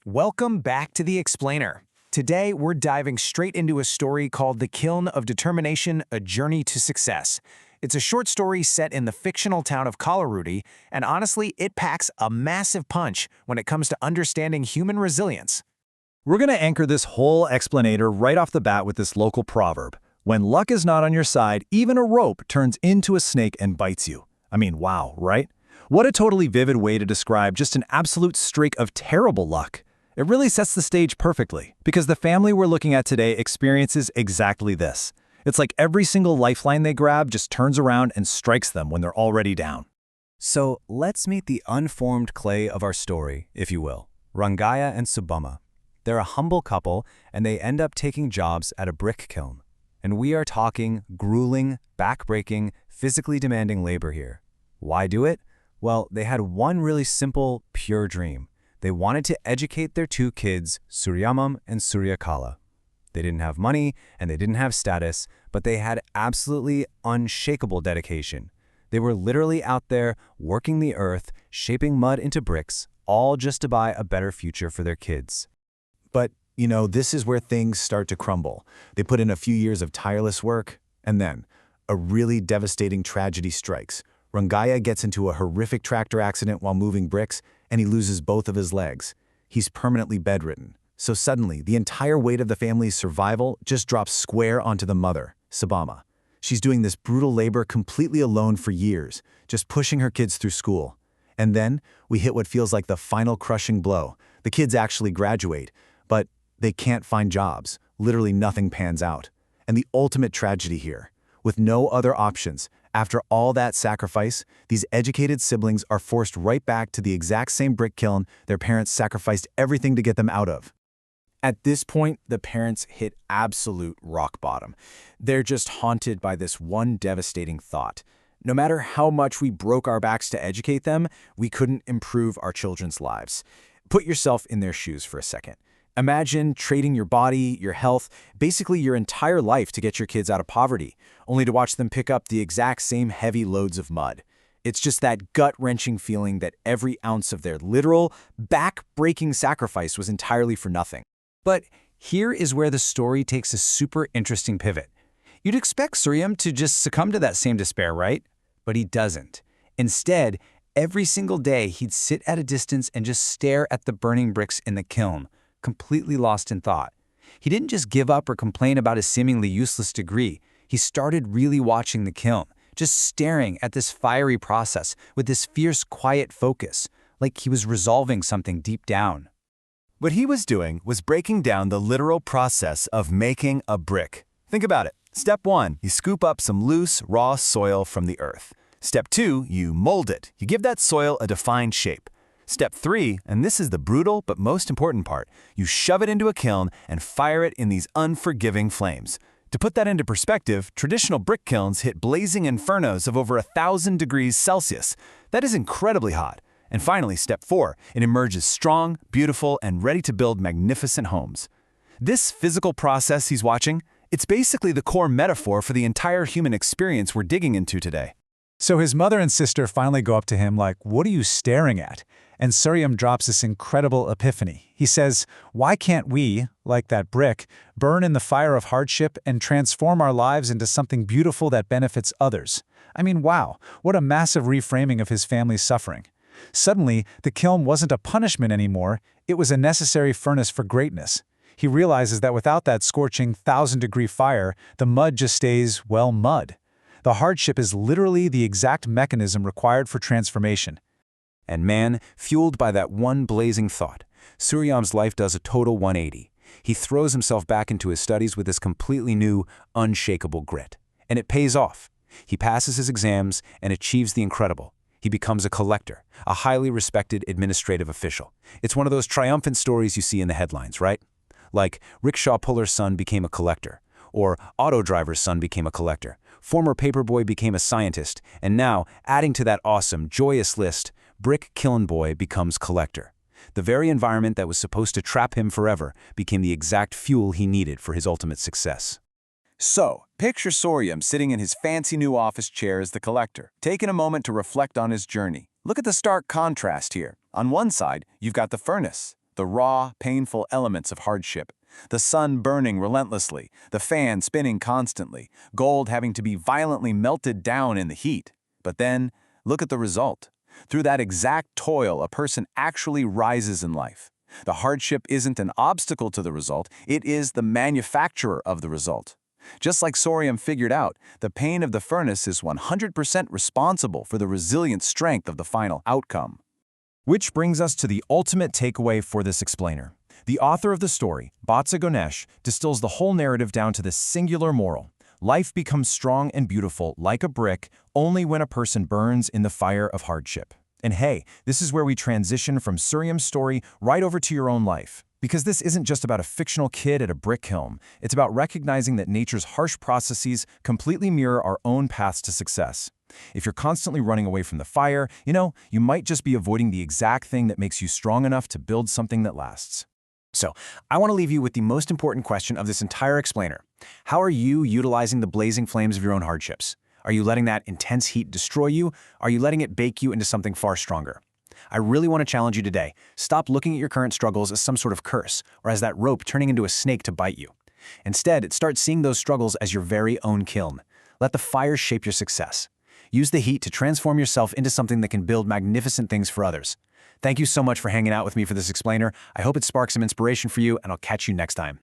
Welcome back to The Explainer. Today, we're diving straight into a story called The Kiln of Determination, A Journey to Success. It's a short story set in the fictional town of Kalarudi, and honestly, it packs a massive punch when it comes to understanding human resilience. We're going to anchor this whole explanator right off the bat with this local proverb. When luck is not on your side, even a rope turns into a snake and bites you. I mean, wow, right? What a totally vivid way to describe just an absolute streak of terrible luck. It really sets the stage perfectly, because the family we're looking at today experiences exactly this. It's like every single lifeline they grab just turns around and strikes them when they're already down. So let's meet the unformed clay of our story, if you will, Rangaya and Subama. They're a humble couple, and they end up taking jobs at a brick kiln. And we are talking grueling, back-breaking, physically demanding labor here. Why do it? Well, they had one really simple, pure dream. They wanted to educate their two kids, Suryamam and Suryakala. They didn't have money, and they didn't have status, but they had absolutely unshakable dedication. They were literally out there working the earth, shaping mud into bricks, all just to buy a better future for their kids. But, this is where things start to crumble. They put in a few years of tireless work, and then a really devastating tragedy strikes. Rangaya gets into a horrific tractor accident while moving bricks, and he loses both of his legs. He's permanently bedridden. So suddenly, the entire weight of the family's survival just drops square onto the mother, Subama. She's doing this brutal labor completely alone for years, just pushing her kids through school. And then, we hit what feels like the final crushing blow. The kids actually graduate, but they can't find jobs. Literally nothing pans out. And the ultimate tragedy here, with no other options, after all that sacrifice, these educated siblings are forced right back to the exact same brick kiln their parents sacrificed everything to get them out of. At this point, the parents hit absolute rock bottom. They're just haunted by this one devastating thought. No matter how much we broke our backs to educate them, we couldn't improve our children's lives. Put yourself in their shoes for a second. Imagine trading your body, your health, basically your entire life to get your kids out of poverty, only to watch them pick up the exact same heavy loads of mud. It's just that gut-wrenching feeling that every ounce of their literal, back-breaking sacrifice was entirely for nothing. But here is where the story takes a super interesting pivot. You'd expect Suryam to just succumb to that same despair, right? But he doesn't. Instead, every single day he'd sit at a distance and just stare at the burning bricks in the kiln, completely lost in thought. He didn't just give up or complain about his seemingly useless degree. He started really watching the kiln, just staring at this fiery process with this fierce, quiet focus, like he was resolving something deep down. What he was doing was breaking down the literal process of making a brick. Think about it. Step 1, you scoop up some loose, raw soil from the earth. Step 2, you mold it. You give that soil a defined shape. Step 3, and this is the brutal but most important part, you shove it into a kiln and fire it in these unforgiving flames. To put that into perspective, traditional brick kilns hit blazing infernos of over 1,000 degrees Celsius. That is incredibly hot. And finally, step 4, it emerges strong, beautiful, and ready to build magnificent homes. This physical process he's watching, it's basically the core metaphor for the entire human experience we're digging into today. So his mother and sister finally go up to him like, "What are you staring at?" And Suryam drops this incredible epiphany. He says, "Why can't we, like that brick, burn in the fire of hardship and transform our lives into something beautiful that benefits others?" I mean, wow, what a massive reframing of his family's suffering. Suddenly, the kiln wasn't a punishment anymore, it was a necessary furnace for greatness. He realizes that without that scorching 1,000-degree fire, the mud just stays, well, mud. The hardship is literally the exact mechanism required for transformation. And man, fueled by that one blazing thought, Suryam's life does a total 180. He throws himself back into his studies with this completely new, unshakable grit. And it pays off. He passes his exams and achieves the incredible. He becomes a collector, a highly respected administrative official. It's one of those triumphant stories you see in the headlines, right? Like, rickshaw puller's son became a collector, or auto driver's son became a collector, former paperboy became a scientist, and now, adding to that awesome, joyous list, brick kiln boy becomes collector. The very environment that was supposed to trap him forever became the exact fuel he needed for his ultimate success. So, picture Suryam sitting in his fancy new office chair as the collector, taking a moment to reflect on his journey. Look at the stark contrast here. On one side, you've got the furnace, the raw, painful elements of hardship. The sun burning relentlessly, the fan spinning constantly, gold having to be violently melted down in the heat. But then, look at the result. Through that exact toil, a person actually rises in life. The hardship isn't an obstacle to the result, it is the manufacturer of the result. Just like Sorium figured out, the pain of the furnace is 100% responsible for the resilient strength of the final outcome. Which brings us to the ultimate takeaway for this explainer. The author of the story, Batsa Ganesh, distills the whole narrative down to this singular moral. Life becomes strong and beautiful, like a brick, only when a person burns in the fire of hardship. And hey, this is where we transition from Surium's story right over to your own life. Because this isn't just about a fictional kid at a brick kiln. It's about recognizing that nature's harsh processes completely mirror our own paths to success. If you're constantly running away from the fire, you might just be avoiding the exact thing that makes you strong enough to build something that lasts. So, I want to leave you with the most important question of this entire explainer. How are you utilizing the blazing flames of your own hardships? Are you letting that intense heat destroy you? Are you letting it bake you into something far stronger? I really want to challenge you today. Stop looking at your current struggles as some sort of curse, or as that rope turning into a snake to bite you. Instead, start seeing those struggles as your very own kiln. Let the fire shape your success. Use the heat to transform yourself into something that can build magnificent things for others. Thank you so much for hanging out with me for this explainer. I hope it sparks some inspiration for you, and I'll catch you next time.